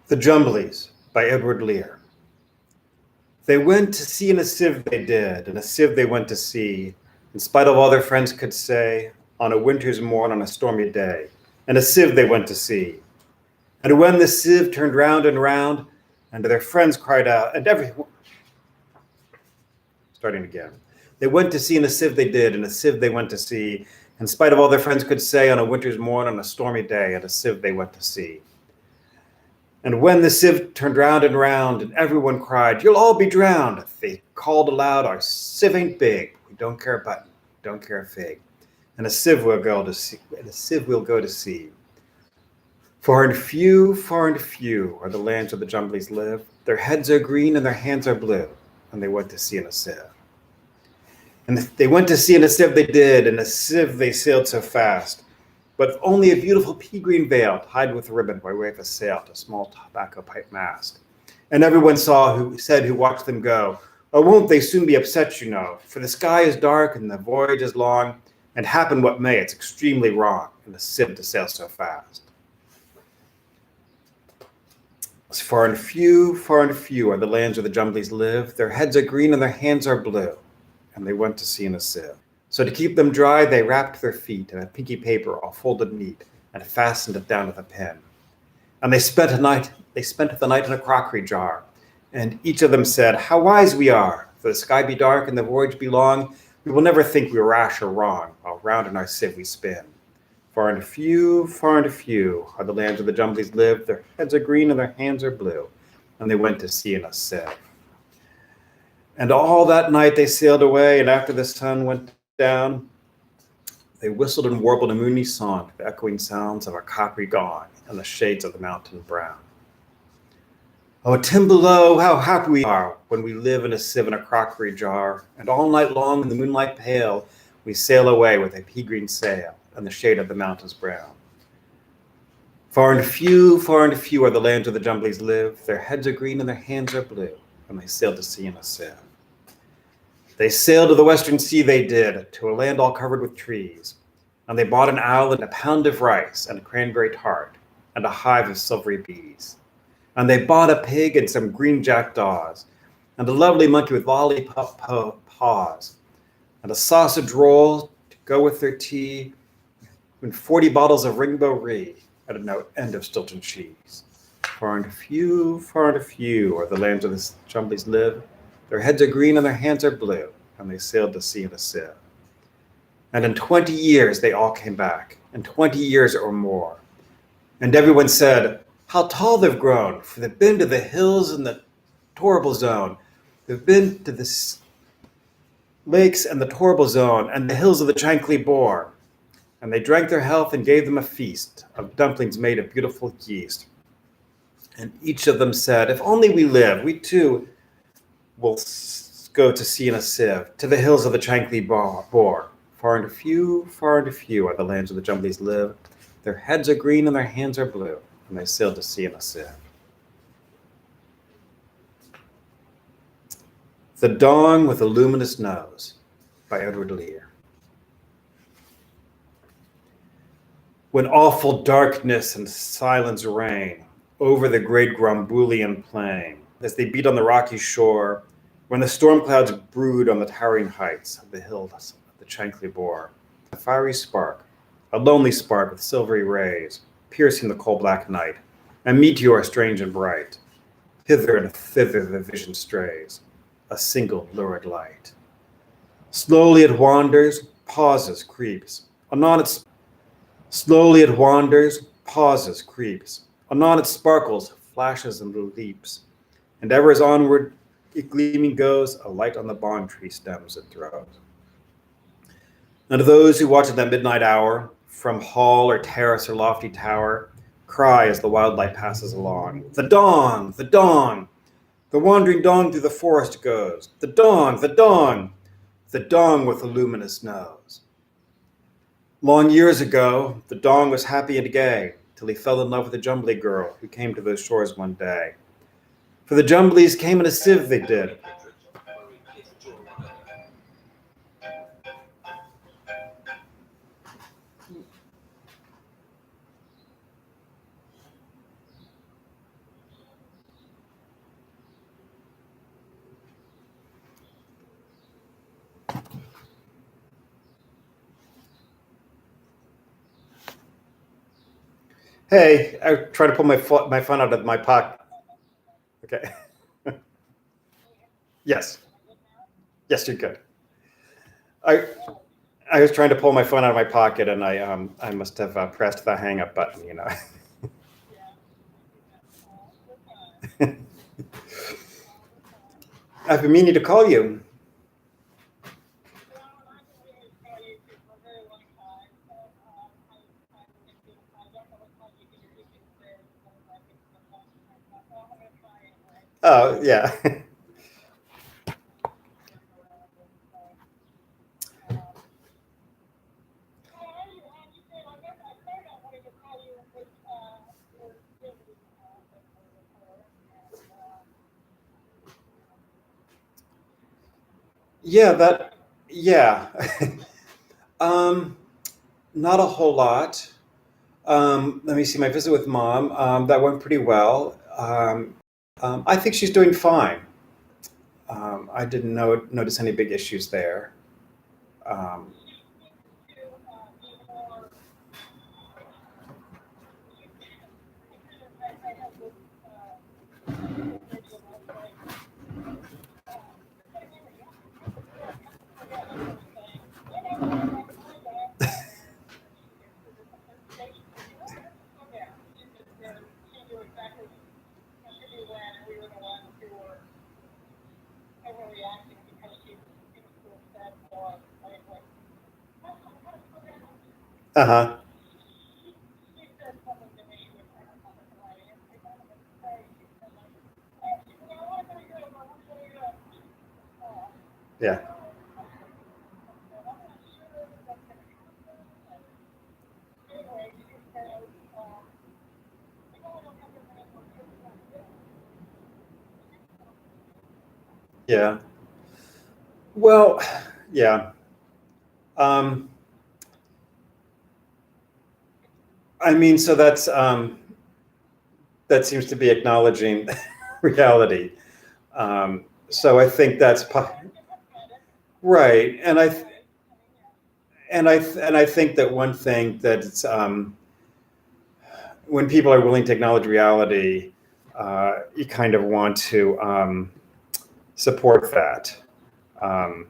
The Jumblies by Edward Lear. They went to sea in a sieve they did, and a sieve they went to sea, in spite of all their friends could say, on a winter's morn on a stormy day, and a sieve they went to sea. And when the sieve turned round and round, and their friends cried out, starting again. They went to sea in a sieve they did, and a sieve they went to sea, in spite of all their friends could say, on a winter's morn on a stormy day, and a sieve they went to sea. And when the sieve turned round and everyone cried, "You'll all be drowned," they called aloud, "Our sieve ain't big. We don't care a button, don't care a fig. And a sieve will go to sea, Far and few are the lands where the Jumblies live. Their heads are green and their hands are blue, and they went to sea in a sieve. And they went to sea in a sieve they did, and a sieve they sailed so fast, but only a beautiful pea-green veil tied with a ribbon by way of a sail to a small tobacco pipe mast. And everyone who watched them go, "Oh, won't they soon be upset, you know, for the sky is dark and the voyage is long, and happen what may, it's extremely wrong in the sieve to sail so fast." Far and few are the lands where the Jumblies live. Their heads are green and their hands are blue, and they went to sea in a sieve. So to keep them dry, they wrapped their feet in a pinky paper all folded neat and fastened it down to the pen. And they spent the night in a crockery jar. And each of them said, "How wise we are! Though the sky be dark and the voyage be long, we will never think we rash or wrong, while round in our sieve we spin. Far and few are the lands where the Jumblies live. Their heads are green and their hands are blue, and they went to sea in a sieve." And all that night they sailed away, and after the sun went down, they whistled and warbled a moony song to the echoing sounds of our coppery gong and the shades of the mountain brown. "Oh, Timballo, how happy we are when we live in a sieve in a crockery jar, and all night long in the moonlight pale we sail away with a pea-green sail and the shade of the mountains brown. Far and few are the lands where the Jumblies live. Their heads are green and their hands are blue, and they sailed to sea in a sieve. They sailed to the western sea, they did, to a land all covered with trees, and they bought an owl and a pound of rice and a cranberry tart and a hive of silvery bees. And they bought a pig and some green jackdaws, and a lovely monkey with lollipop paws, and a sausage roll to go with their tea, and 40 bottles of Ringbo Ree, and no end of Stilton cheese. Far and few are the lands where the Jumblies live. Their heads are green and their hands are blue, and they sailed to sea in a sieve. And in 20 years they all came back, in 20 years or more. And everyone said, "How tall they've grown, for they've been to the hills in the torrible zone. They've been to the lakes and the torrible zone, and the hills of the Chankly Boar." And they drank their health and gave them a feast of dumplings made of beautiful yeast. And each of them said, "If only we live, we too will go to sea in a sieve, to the hills of the Chankly Boar. Far and few are the lands where the Jumblies live. Their heads are green and their hands are blue, and they sailed to sea in a sieve." The Dong with a Luminous Nose by Edward Lear. When awful darkness and silence reign over the great Gromboolian plain, as they beat on the rocky shore, when the storm clouds brood on the towering heights of the hills of the Chankly Boar, a fiery spark, a lonely spark with silvery rays, piercing the coal-black night, a meteor strange and bright, hither and thither the vision strays, a single lurid light. Slowly it wanders, pauses, creeps, anon it creeps. Anon it sparkles, flashes, and leaps. And ever as onward it gleaming goes, a light on the bond tree stems it throws. And those who watch at that midnight hour, from hall or terrace or lofty tower, cry as the wild light passes along, "The Dong! The Dong! The wandering Dong through the forest goes. The Dong! The Dong! The Dong with the luminous nose." Long years ago, the Dong was happy and gay, till he fell in love with a Jumbly girl who came to those shores one day. For the Jumblies came in a sieve, they did. Hey, I try to pull my phone out of my pocket. Okay. Yes. Yes, you're good. I I was trying to pull my phone out of my pocket, and I must have pressed the hang up button. I've been meaning to call you. Oh yeah. Yeah, yeah. um, Not a whole lot. Let me see. My visit with mom, that went pretty well. I think she's doing fine. I didn't notice any big issues there. Um, uh-huh. Yeah. Yeah. Well, yeah. Um, I mean, so that seems to be acknowledging reality. So I think right, and I think that one thing that it's when people are willing to acknowledge reality, you kind of want to support that. Um,